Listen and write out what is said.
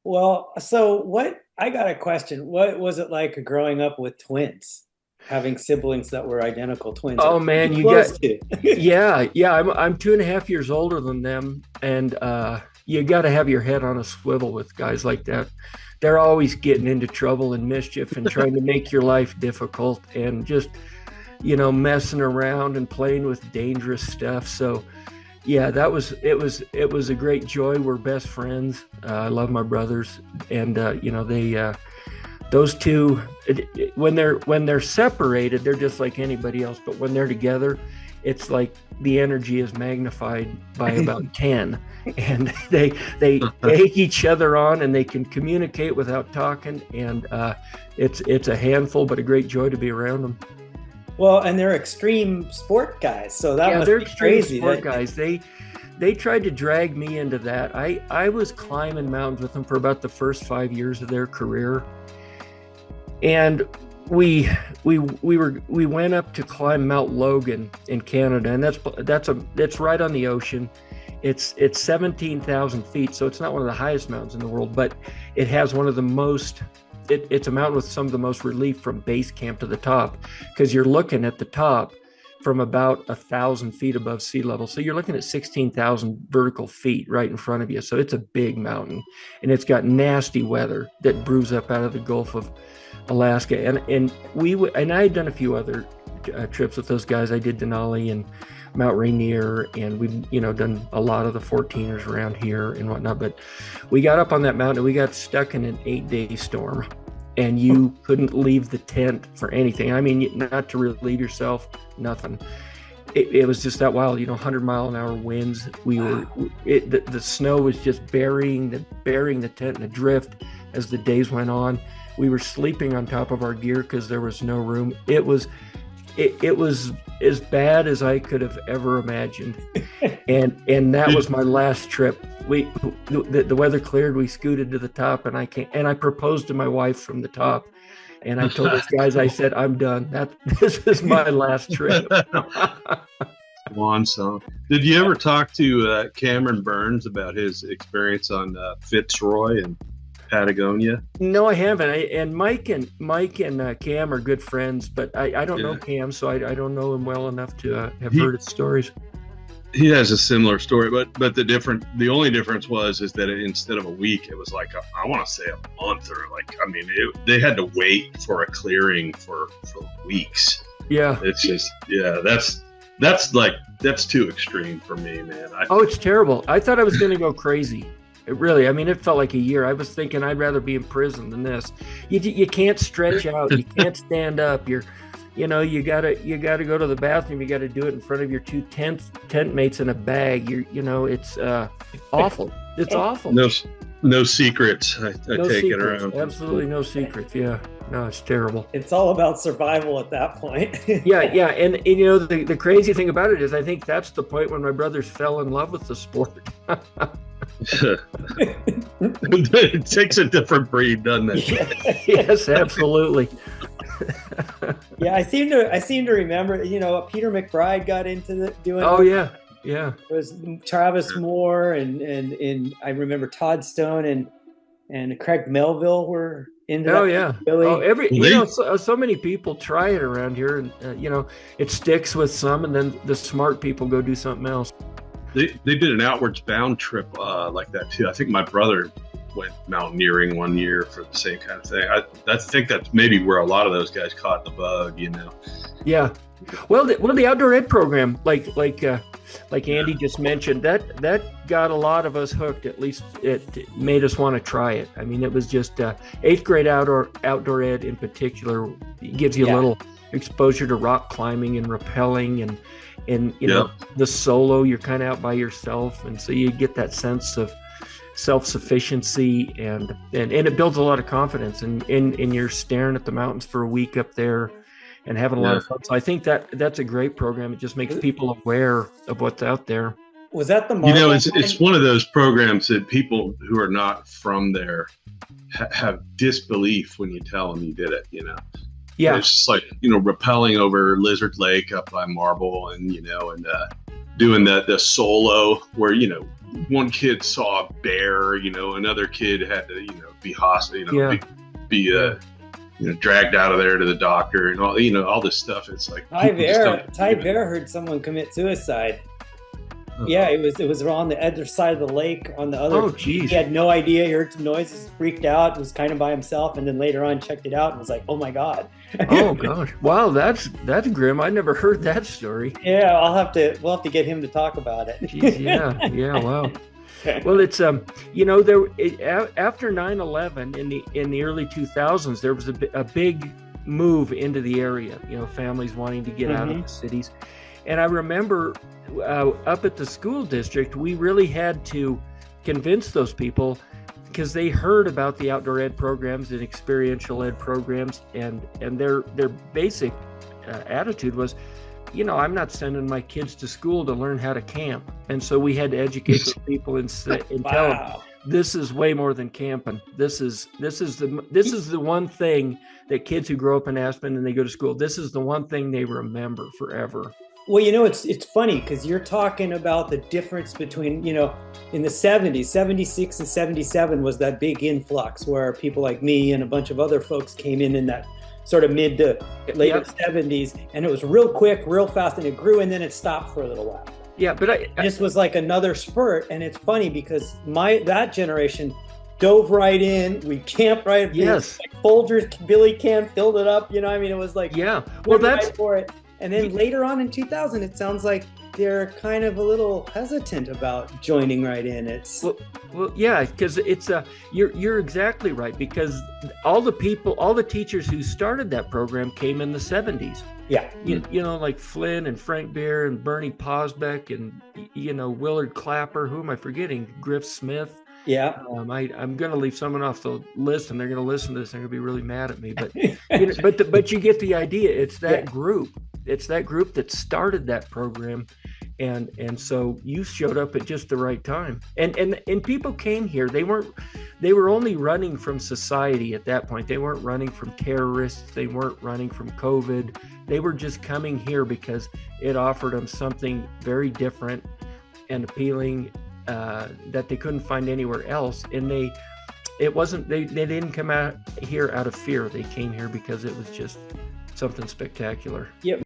Well, so what, I got a question. What was it like growing up with twins? Having siblings that were identical twins or Oh man, pretty you got close to? yeah. I'm 2.5 years older than them, and you got to have your head on a swivel with guys like that. They're always getting into trouble and mischief and trying to make your life difficult and just messing around and playing with dangerous stuff. So yeah, it was a great joy. We're best friends. I love my brothers, and they those two, when they're separated, they're just like anybody else. But when they're together, it's like the energy is magnified by about 10, and they take each other on, and they can communicate without talking. And it's a handful, but a great joy to be around them. Well, and they're extreme sport guys, so that Yeah, must they're be extreme crazy. sport guys. They tried to drag me into that. I was climbing mountains with them for about the first 5 years of their career, and we went up to climb Mount Logan in Canada, and that's right on the ocean. It's 17,000 feet, so it's not one of the highest mountains in the world, but it has one of the most. It's a mountain with some of the most relief from base camp to the top, because you're looking at the top from about 1,000 feet above sea level. So you're looking at 16,000 vertical feet right in front of you. So it's a big mountain, and it's got nasty weather that brews up out of the Gulf of Alaska. And I had done a few other trips with those guys. I did Denali and Mount Rainier, and we've done a lot of the 14ers around here and whatnot. But we got up on that mountain, and we got stuck in an 8-day storm, and you couldn't leave the tent for anything. I mean, not to relieve yourself, nothing. It was just that wild, 100-mile-an-hour winds. The snow was just burying the tent in a drift as the days went on. We were sleeping on top of our gear because there was no room. It was as bad as I could have ever imagined, and that was my last trip. The weather cleared. We scooted to the top, and I proposed to my wife from the top, and I told those guys, I said, I'm done. This is my last trip. Gonzo. Did you ever talk to Cameron Burns about his experience on Fitzroy and Patagonia? No, I haven't. And Mike and Cam are good friends, but I don't know Cam, so I don't know him well enough to have heard his stories. He has a similar story, but the only difference is that instead of a week, it was like I want to say a month, or they had to wait for a clearing for weeks. Yeah, it's just that's too extreme for me, man. It's terrible. I thought I was going to go crazy. It felt like a year. I was thinking I'd rather be in prison than this. You can't stretch out. You can't stand up. You gotta go to the bathroom. You got to do it in front of your two tent mates in a bag. It's awful. It's awful. No secrets. I no take secrets. it around. Absolutely no secrets. Yeah. No, it's terrible. It's all about survival at that point. Yeah. And the crazy thing about it is, I think that's the point when my brothers fell in love with the sport. It takes a different breed, doesn't it? Yes, absolutely. Yeah, I seem to remember. Peter McBride got into doing. Oh yeah. It was Travis Moore and I remember Todd Stone and Craig Melville were into. Oh yeah. Really. So many people try it around here, and it sticks with some, and then the smart people go do something else. They did an outwards bound trip like that too. I think my brother went mountaineering one year for the same kind of thing. I think that's maybe where a lot of those guys caught the bug. Yeah. Well, the outdoor ed program, like Andy just mentioned, that got a lot of us hooked. At least it made us want to try it. It was just 8th grade outdoor ed in particular. It gives you a little exposure to rock climbing and rappelling and the solo. You're kind of out by yourself, and so you get that sense of self-sufficiency, and it builds a lot of confidence. And you're staring at the mountains for a week up there and having a lot of fun. So I think that's a great program. It just makes people aware of what's out there. Was that the it's one of those programs that people who are not from there have disbelief when you tell them you did it. Yeah, it's just like rappelling over Lizard Lake up by Marble, and doing the solo where one kid saw a bear, another kid had to, be hospital, be dragged out of there to the doctor and all this stuff. It's like Ty Bear heard someone commit suicide. Yeah, it was on the other side of the lake on the other. Oh, geez. He had no idea. He heard some noises, freaked out, was kind of by himself, and then later on checked it out and was like, "Oh my God!" Oh gosh, wow, that's grim. I never heard that story. Yeah, we'll have to get him to talk about it. Jeez, yeah, wow. Well, it's after 9/11 in the early 2000s, there was a big move into the area. Families wanting to get out of the cities, and I remember. Up at the school district, we really had to convince those people because they heard about the outdoor ed programs and experiential ed programs, and their basic attitude was, I'm not sending my kids to school to learn how to camp. And so we had to educate those people and tell them this is way more than camping. This is the one thing that kids who grow up in Aspen and they go to school, this is the one thing they remember forever. Well, it's funny because you're talking about the difference between, in the 70s, 76 and 77 was that big influx where people like me and a bunch of other folks came in that sort of mid to later 70s. And it was real quick, real fast, and it grew and then it stopped for a little while. Yeah, but this was like another spurt. And it's funny because that generation dove right in. We camped right. Yes. Like Folgers, Billy can filled it up. It was like, yeah, well, that's right for it. And then later on in 2000, it sounds like they're kind of a little hesitant about joining right in. Well, yeah, because it's you're exactly right, because all the teachers who started that program came in the 70s. Yeah. Like Flynn and Frank Bear and Bernie Posbeck and Willard Clapper. Who am I forgetting? Griff Smith. Yeah. I'm going to leave someone off the list, and they're going to listen to this. They're going to be really mad at me. But but you get the idea. It's that group. It's that group that started that program, and so you showed up at just the right time. And people came here. They were only running from society at that point. They weren't running from terrorists. They weren't running from COVID. They were just coming here because it offered them something very different and appealing that they couldn't find anywhere else. And they didn't come out here out of fear. They came here because it was just something spectacular. Yep.